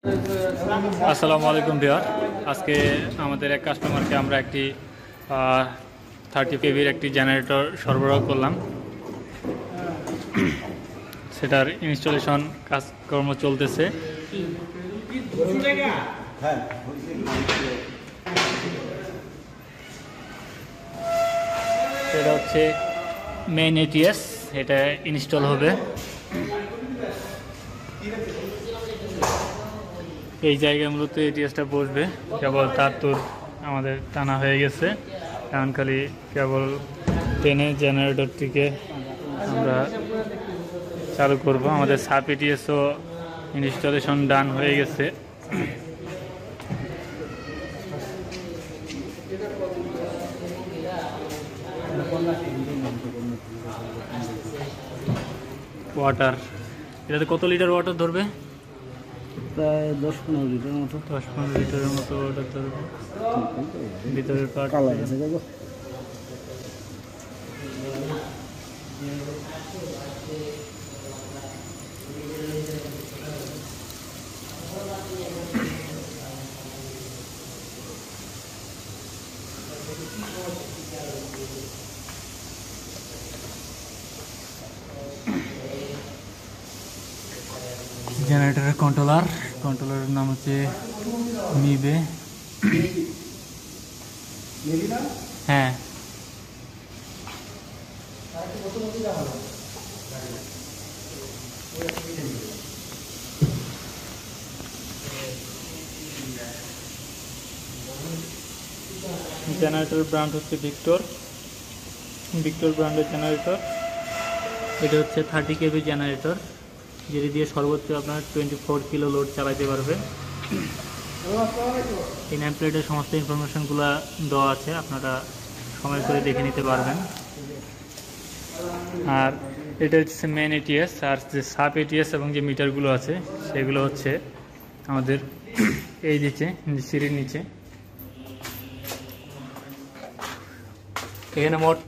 আসসালামু আলাইকুম ভিউয়ার। আজকে আমাদের এক কাস্টমারকে আমরা একটি 30 কেভির একটি জেনারেটর সরবরাহ করলাম। সেটার ইনস্টলেশন কাজকর্ম চলতেছে। এটা হচ্ছে মেইন এটিএস, এটা ইনস্টল হবে। এই জায়গায় মূলত এটিএসটা বসবে। কেবল তার তোর আমাদের টানা হয়ে গেছে, কারণ খালি কেবল টেনে জেনারেটরটিকে আমরা চালু করব। আমাদের সাব এটিএসও ইনস্টলেশন ডান হয়ে গেছে। ওয়াটার, এটাতে কত লিটার ওয়াটার ধরবে? প্রায় 10-15 লিটার মতো। 10-15 লিটারের মতো ওয়াটার ধরবে। ভিতরের পার্ট জেনারেটরের কন্ট্রোলারের নাম হচ্ছে নিবে। হ্যাঁ, জেনারেটরের ব্র্যান্ড হচ্ছে ভিক্টর ব্র্যান্ডের জেনারেটর। এটা হচ্ছে 30 কেভি জেনারেটর, যেটি দিয়ে সর্বোচ্চ আপনার 24 কিলো লোড চালাতে পারবে। এই নেম প্লেটের সমস্ত ইনফরমেশনগুলো দেওয়া আছে, আপনারা সময় করে দেখে নিতে পারবেন। আর এটা হচ্ছে মেন এটিএস, আর যে সাব এটিএস এবং যে মিটারগুলো আছে সেগুলো হচ্ছে আমাদের এই নিচে, সিঁড়ির নিচে। এখানে মোট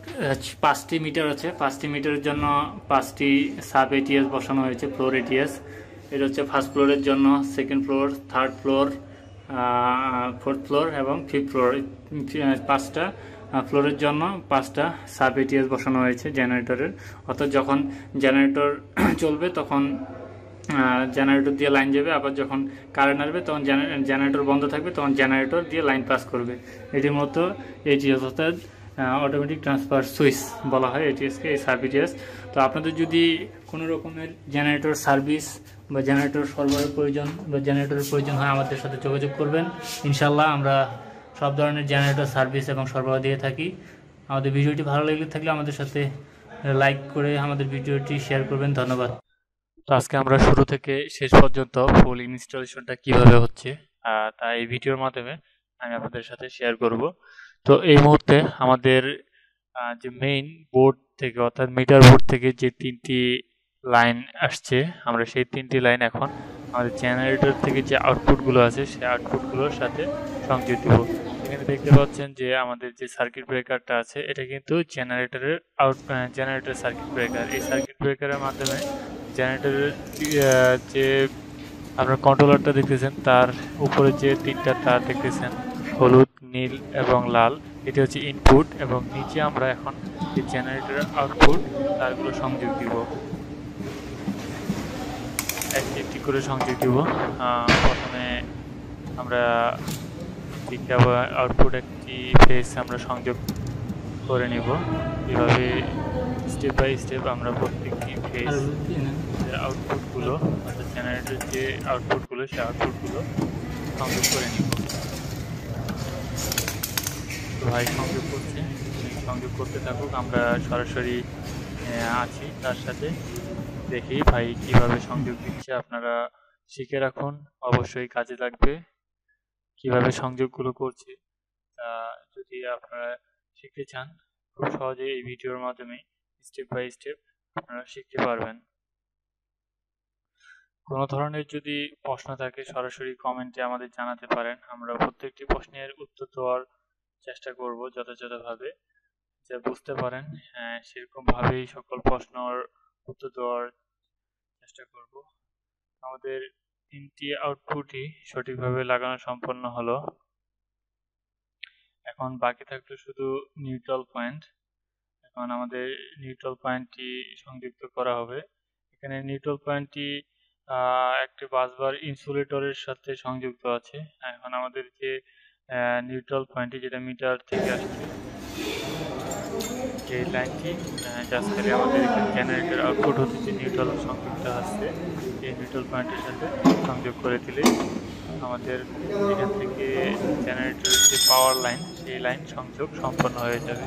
5টি মিটার আছে। 5টি মিটারের জন্য 5টি সাব এটিএস বসানো হয়েছে, ফ্লোর এটিএস। এটা হচ্ছে ফার্স্ট ফ্লোরের জন্য, second floor, third floor, fourth floor এবং ফিফথ ফ্লোর। 5টা ফ্লোরের জন্য 5টা সাব এটিএস বসানো হয়েছে জেনারেটরের। অর্থাৎ যখন জেনারেটর চলবে তখন জেনারেটর দিয়ে লাইন যাবে, আবার যখন কারেন্ট আসবে তখন জেনারেটর বন্ধ থাকবে, তখন জেনারেটর দিয়ে লাইন পাস করবে। এটির মতো এটিএস, অর্থাৎ অটোমেটিক ট্রান্সফার সুইচ বলা হয় এটিএসকে, এই সাব এটিএস। তো আপনাদের যদি কোনো রকমের জেনারেটর সার্ভিস বা জেনারেটর সরবরাহের প্রয়োজন বা জেনারেটরের প্রয়োজন হয়, আমাদের সাথে যোগাযোগ করবেন। ইনশাল্লাহ আমরা সব ধরনের জেনারেটর সার্ভিস এবং সরবরাহ দিয়ে থাকি। আমাদের ভিডিওটি ভালো লেগে থাকলে আমাদের সাথে লাইক করে আমাদের ভিডিওটি শেয়ার করবেন। ধন্যবাদ। তো আজকে আমরা শুরু থেকে শেষ পর্যন্ত ফুল ইনস্টলেশনটা কিভাবে হচ্ছে তা এই ভিডিওর মাধ্যমে আমি আপনাদের সাথে শেয়ার করব। তো এই মুহূর্তে আমাদের যে মেইন বোর্ড থেকে, অর্থাৎ মিটার বোর্ড থেকে যে 3টি লাইন আসছে, আমরা সেই 3টি লাইন এখন আমাদের জেনারেটর থেকে যে আউটপুটগুলো আছে সেই আউটপুটগুলোর সাথে সংযোগ দেব। এখানে দেখতে পাচ্ছেন যে আমাদের যে সার্কিট ব্রেকারটা আছে এটা কিন্তু জেনারেটর সার্কিট ব্রেকার। এই সার্কিট ব্রেকারের মাধ্যমে জেনারেটরের যে আপনার কন্ট্রোলারটা দেখতেছেন, তার উপরে যে 3টা তার দেখতেছেন, হলুদ, নীল এবং লাল, এটি হচ্ছে ইনপুট। এবং নিচে আমরা এখন এই জেনারেটরের আউটপুট তারগুলো সংযোগ দিব, একটি একটি করে সংযোগ দিব। প্রথমে আমরা 3টা আউটপুট একটি ফেজ আমরা সংযোগ করে নিব। এভাবে স্টেপ বাই স্টেপ আমরা প্রত্যেকটি ফেজ আউটপুটগুলো, অর্থাৎ জেনারেটরের যে আউটপুটগুলো সেই আউটপুটগুলো সংযোগ করে নিব। তো ভাই সংযোগ করছে, সংযোগ করতে থাকুক, আমরা সরাসরি আছি তার সাথে। দেখি ভাই কিভাবে সংযোগ দিচ্ছে, আপনারা শিখে রাখুন, অবশ্যই কাজে লাগবে কিভাবে সংযোগগুলো করছে। যদি আপনারা শিখতে চান, খুব সহজে এই ভিডিওর মাধ্যমে স্টেপ বাই স্টেপ আপনারা শিখতে পারবেন। কোনো ধরনের যদি প্রশ্ন থাকে সরাসরি কমেন্টে আমাদের জানাতে পারেন, আমরা প্রত্যেকটি প্রশ্নের উত্তর দেওয়ার চেষ্টা করব যথাযথভাবে, যা বুঝতে পারেন সেরকম ভাবেই সকল প্রশ্নের উত্তর দেওয়ার চেষ্টা করব। আমাদের তিনটি আউটপুটই সঠিকভাবে লাগানো সম্পন্ন হলো। এখন বাকি থাকলো শুধু নিউট্রাল পয়েন্ট। এখন আমাদের নিউট্রাল পয়েন্টটি সংযুক্ত করা হবে। এখানে নিউট্রাল পয়েন্টটি একটি বাসবার ইনসুলেটরের সাথে সংযুক্ত আছে। এখন আমাদের যে নিউট্রাল পয়েন্টটি যেটা মিটার থেকে আসছে, এই লাইনটি জাস্ট খালি আমাদের এখানে জেনারেটর আউটপুট হতে যে নিউট্রাল সংযুক্ত আছে এই নিউট্রাল পয়েন্টের সাথে সংযোগ করে দিলে আমাদের এখান থেকে জেনারেটরের যে পাওয়ার লাইন সেই লাইন সংযোগ সম্পন্ন হয়ে যাবে।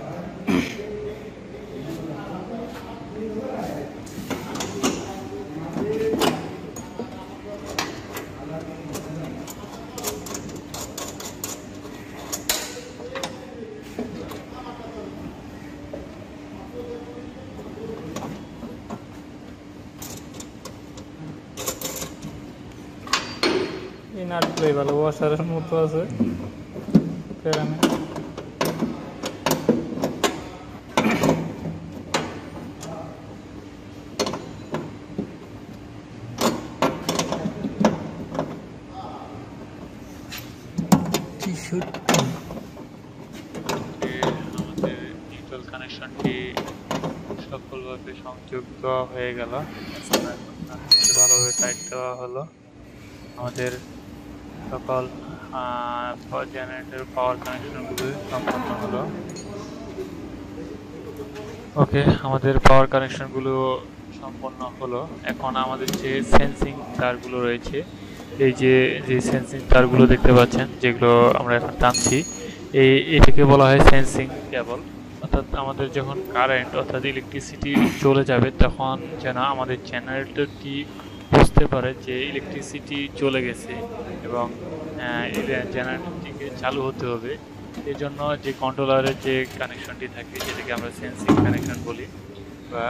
এই নাটগুলোই ভালো, ওয়াশারের মতো আছে ফেরানে। আমাদের নিউট্রাল কানেকশনটি সফলভাবে সংযুক্ত হয়ে গেল। ভালোভাবে টাইট দেওয়া হলো। আমাদের সকল জেনারেটর পাওয়ার কানেকশনগুলো সম্পন্ন হলো। ওকে, আমাদের পাওয়ার কানেকশনগুলো সম্পন্ন হলো। এখন আমাদের যে সেন্সিং তারগুলো রয়েছে, এই যে সেন্সিং তারগুলো দেখতে পাচ্ছেন যেগুলো আমরা এখন টানছি, এটাকে বলা হয় সেন্সিং কেবল। অর্থাৎ আমাদের যখন কারেন্ট অর্থাৎ ইলেকট্রিসিটি চলে যাবে তখন যেন আমাদের জেনারেটরটি বুঝতে পারে যে ইলেকট্রিসিটি চলে গেছে এবং জেনারেটরটিকে চালু হতে হবে। এই জন্য যে কন্ট্রোলারের যে কানেকশনটি থাকে যেটাকে আমরা সেন্সিং কানেকশন বলি, বা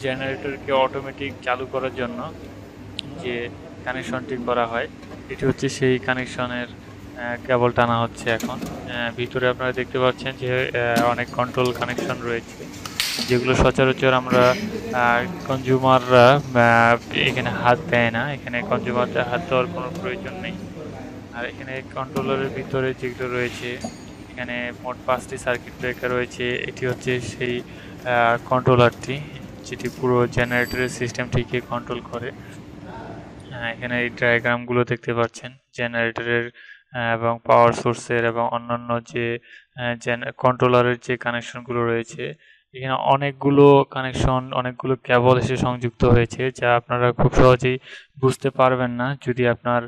জেনারেটরকে অটোমেটিক চালু করার জন্য যে কানেকশনটি করা হয়, এটি হচ্ছে সেই কানেকশনের কেবল টানা হচ্ছে। এখন ভিতরে আপনারা দেখতে পাচ্ছেন যে অনেক কন্ট্রোল কানেকশন রয়েছে যেগুলো সচরাচর আমরা কনজিউমাররা এখানে হাত দেয় না। এখানে কনজিউমারদের হাত দেওয়ার কোনো প্রয়োজন নেই। আর এখানে কন্ট্রোলারের ভিতরে যেগুলো রয়েছে, এখানে মোট 5টি সার্কিট ব্রেকার রয়েছে। এটি হচ্ছে সেই কন্ট্রোলারটি যেটি পুরো জেনারেটরের সিস্টেমটিকে কন্ট্রোল করে। এখানে এই ডায়াগ্রামগুলো দেখতে পাচ্ছেন জেনারেটরের এবং পাওয়ার সোর্সের এবং অন্যান্য যে কন্ট্রোলারের যে কানেকশনগুলো রয়েছে। এখানে অনেকগুলো কানেকশন, অনেকগুলো কেবল এসে সংযুক্ত হয়েছে, যা আপনারা খুব সহজেই বুঝতে পারবেন না যদি আপনার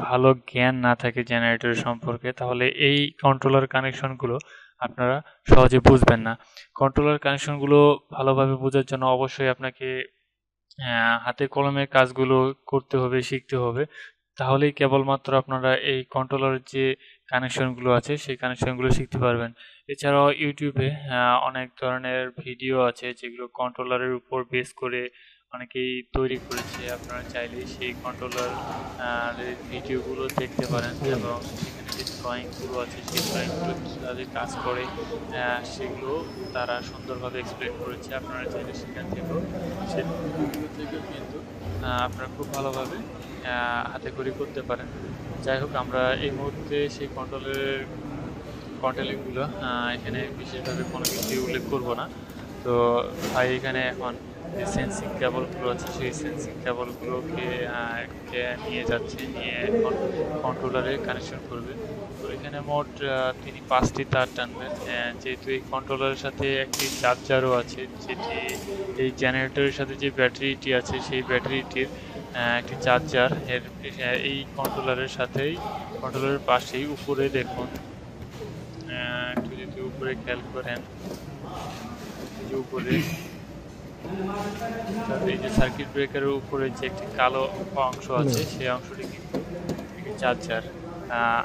ভালো জ্ঞান না থাকে জেনারেটর সম্পর্কে। তাহলে এই কন্ট্রোলার কানেকশনগুলো আপনারা সহজে বুঝবেন না। কন্ট্রোলার কানেকশনগুলো ভালোভাবে বোঝার জন্য অবশ্যই আপনাকে হাতে কলমে কাজগুলো করতে হবে, শিখতে হবে। তাহলেই কেবলমাত্র আপনারা এই কন্ট্রোলারের যে কানেকশনগুলো আছে সেই কানেকশনগুলো শিখতে পারবেন। এছাড়াও ইউটিউবে অনেক ধরনের ভিডিও আছে যেগুলো কন্ট্রোলারের উপর বেস করে অনেকেই তৈরি করেছে। আপনারা চাইলে সেই কন্ট্রোলার ভিডিওগুলো দেখতে পারেন এবং সেখানে যে ড্রয়িংগুলো আছে সেই ড্রয়িংগুলো তাদের কাজ করে সেগুলো তারা সুন্দরভাবে এক্সপ্লেন করেছে। আপনারা চাইলে সেখান থেকেও কিন্তু আপনারা খুব ভালোভাবে হাতে খড়ি করতে পারেন। যাই হোক, আমরা এই মুহূর্তে সেই কন্ট্রোলিংগুলো এখানে বিশেষভাবে কোনো কিছু উল্লেখ করব না। তো ভাই এখানে এখন যে সেন্সিং কেবলগুলো আছে সেই সেন্সিং কেবলগুলোকে নিয়ে যাচ্ছে, নিয়ে এখন কন্ট্রোলারে কানেকশন করবে। তো এখানে মোট তিনি 5টি তার টানবেন। যেহেতু এই কন্ট্রোলারের সাথে একটি চার্জারও আছে, যেটি এই জেনারেটরের সাথে যে ব্যাটারিটি আছে সেই ব্যাটারিটির একটি চার্জার এই কন্ট্রোলারের সাথেই, কন্ট্রোলারের পাশেই উপরে দেখুন, একটু যদি উপরে খেয়াল করেন, যে উপরে এই যে সার্কিট ব্রেকারের উপরে যে একটি কালো অংশ আছে সেই অংশটি কিন্তু চার্জার।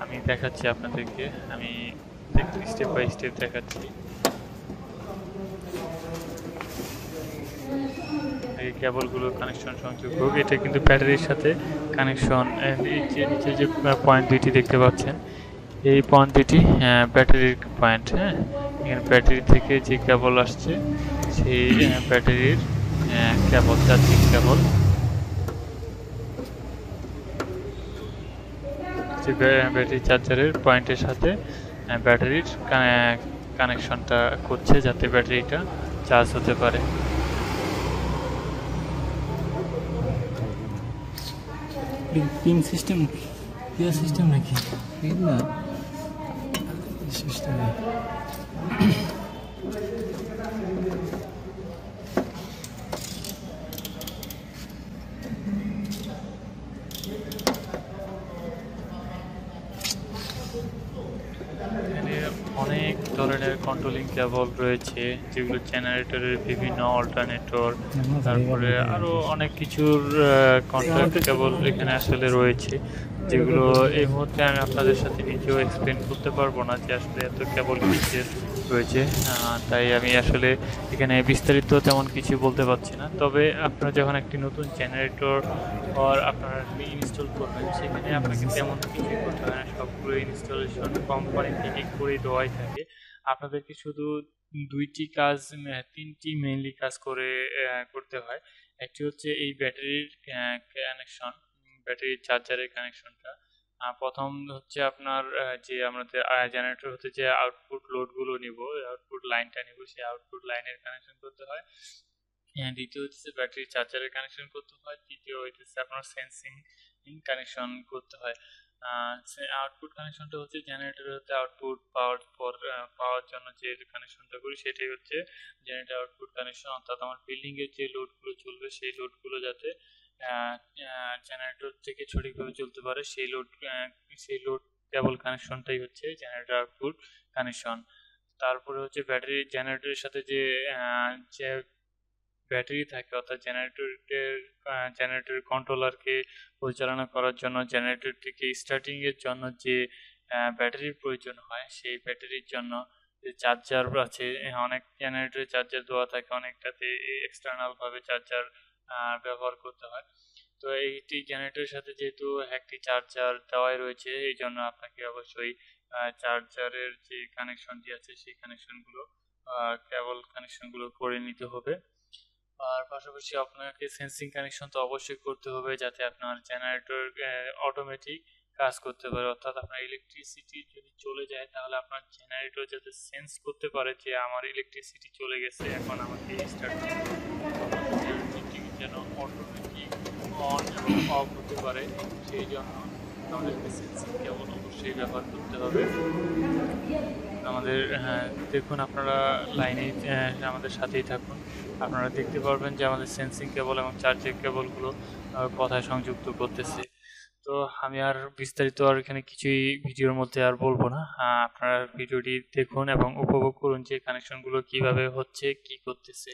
আমি দেখাচ্ছি আপনাদেরকে, আমি স্টেপ বাই স্টেপ দেখাচ্ছি। এই কেবলগুলো কানেকশন সংযোগ হোক, এটা কিন্তু ব্যাটারির সাথে কানেকশন। নিচে যে পয়েন্ট দুইটি দেখতে পাচ্ছেন, এই পয়েন্ট দুটি ব্যাটারির পয়েন্ট। এখানে ব্যাটারি থেকে যে কেবল আসছে সেই ব্যাটারির কেবল, চার্জিং কেবল। হচ্ছে ব্যাটারি চার্জারের পয়েন্টের সাথে ব্যাটারির কানেকশনটা করছে যাতে ব্যাটারিটা চার্জ হতে পারে। পিন সিস্টেম পিয়া সিস্টেম নাকি? না সিস্টেম এখানে অনেক ধরনের কন্ট্রোলিং কেবল রয়েছে, যেগুলো জেনারেটরের বিভিন্ন অল্টারনেটর, তারপরে আরো অনেক কিছুর কন্ট্রোল কেবল এখানে আসলে রয়েছে, যেগুলো এই মুহূর্তে আমি আপনাদের সাথে নিজেও এক্সপ্লেন করতে পারবো না যে আসলে এত কেবল কিসের রয়েছে। তাই আমি আসলে এখানে বিস্তারিত তেমন কিছু বলতে পারছি না। তবে আপনারা যখন একটি নতুন জেনারেটর আপনারা ইনস্টল করবেন, সেখানে আপনাকে তেমন কিছুই করতে হয় না, সবগুলো ইনস্টলেশন কোম্পানি থেকে করে দেওয়াই থাকে। আপনাদেরকে শুধু তিনটি মেইনলি কাজ করতে হয়। একটি হচ্ছে এই ব্যাটারির কানেকশন, ব্যাটারির চার্জারের কানেকশনটা। প্রথম হচ্ছে আপনার যে আমাদের জেনারেটর হতে যে আউটপুট লোডগুলো নিব, আউটপুট লাইনটা নিব, সেই আউটপুট লাইনের কানেকশন করতে হয়। দ্বিতীয় হচ্ছে ব্যাটারি চার্জারের কানেকশন করতে হয়। তৃতীয় হইতেছে আপনার সেন্সিং কানেকশন করতে হয়। আউটপুট কানেকশনটা হচ্ছে জেনারেটরের হতে আউটপুট পাওয়ার জন্য যে কানেকশনটা করি, সেটাই হচ্ছে জেনারেটর আউটপুট কানেকশন। অর্থাৎ আমার বিল্ডিং এর যে লোডগুলো চলবে, সেই লোডগুলো যাতে জেনারেটর থেকে সঠিকভাবে চলতে পারে, সেই লোড কেবল কানেকশনটাই হচ্ছে জেনারেটর আউটপুট কানেকশন। তারপরে হচ্ছে ব্যাটারি জেনারেটরের সাথে যে ব্যাটারি থাকে, অর্থাৎ জেনারেটরের কন্ট্রোলারকে পরিচালনা করার জন্য জেনারেটর থেকে স্টার্টিং এর জন্য যে ব্যাটারির প্রয়োজন হয়, সেই ব্যাটারির জন্য যে চার্জার আছে, অনেক জেনারেটরে চার্জার দেওয়া থাকে, অনেকটাতে এক্সটার্নাল ভাবে চার্জার ব্যবহার করতে হয়। তো এইটি জেনারেটরের সাথে যেহেতু একটি চার্জার দেওয়াই রয়েছে, এই জন্য আপনাকে অবশ্যই চার্জারের যে কানেকশনটি আছে, সেই কানেকশনগুলো কেবল কানেকশনগুলো করে নিতে হবে। আর পাশাপাশি আপনাকে সেন্সিং কানেকশন তো অবশ্যই করতে হবে, যাতে আপনার জেনারেটর অটোমেটিক কাজ করতে পারে। অর্থাৎ আপনার ইলেকট্রিসিটি যদি চলে যায়, তাহলে আপনার জেনারেটর যাতে সেন্স করতে পারে যে আমার ইলেকট্রিসিটি চলে গেছে, এখন আমাকে স্টার্ট করতে হবে, তখন জেনারেটরটি যেন অটোমেটিক অন এবং অফ হতে পারে, সেই জন্য আমাদেরকে সেন্সিং কেবল অবশ্যই ব্যবহার করতে হবে। আমাদের দেখুন, আপনারা লাইনে আমাদের সাথেই থাকুন। আপনারা দেখতে পারবেন যে আমাদের সেন্সিং কেবল এবং চার্জিং কেবলগুলো কথায় সংযুক্ত করতেছে। তো আমি আর বিস্তারিত আর এখানে কিছুই ভিডিওর মধ্যে আর বলবো না। আপনারা ভিডিওটি দেখুন এবং উপভোগ করুন যে কানেকশনগুলো কিভাবে হচ্ছে, কি করতেছে।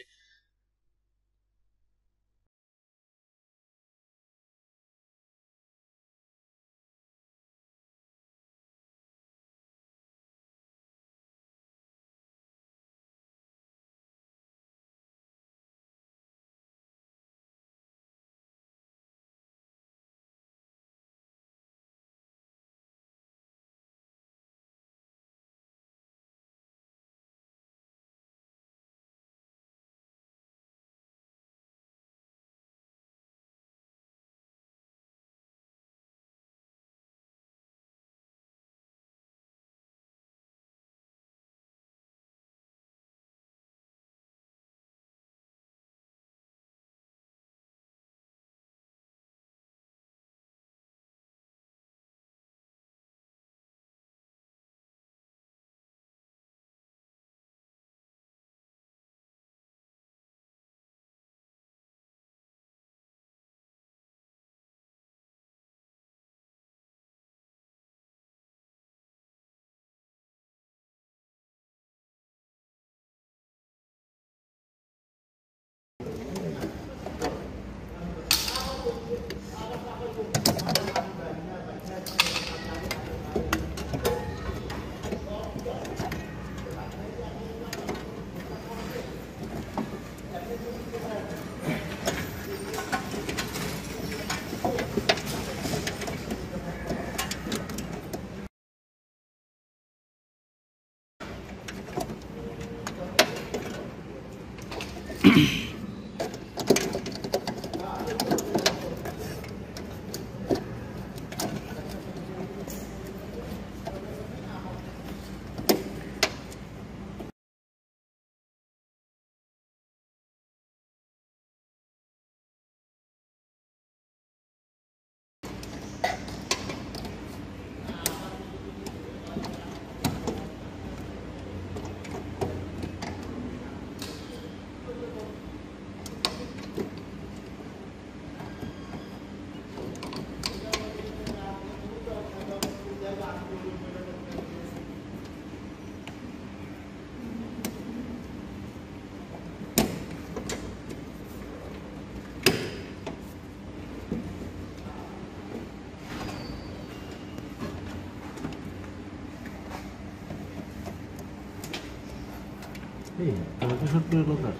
তোমাকে শর্ট করে লোকার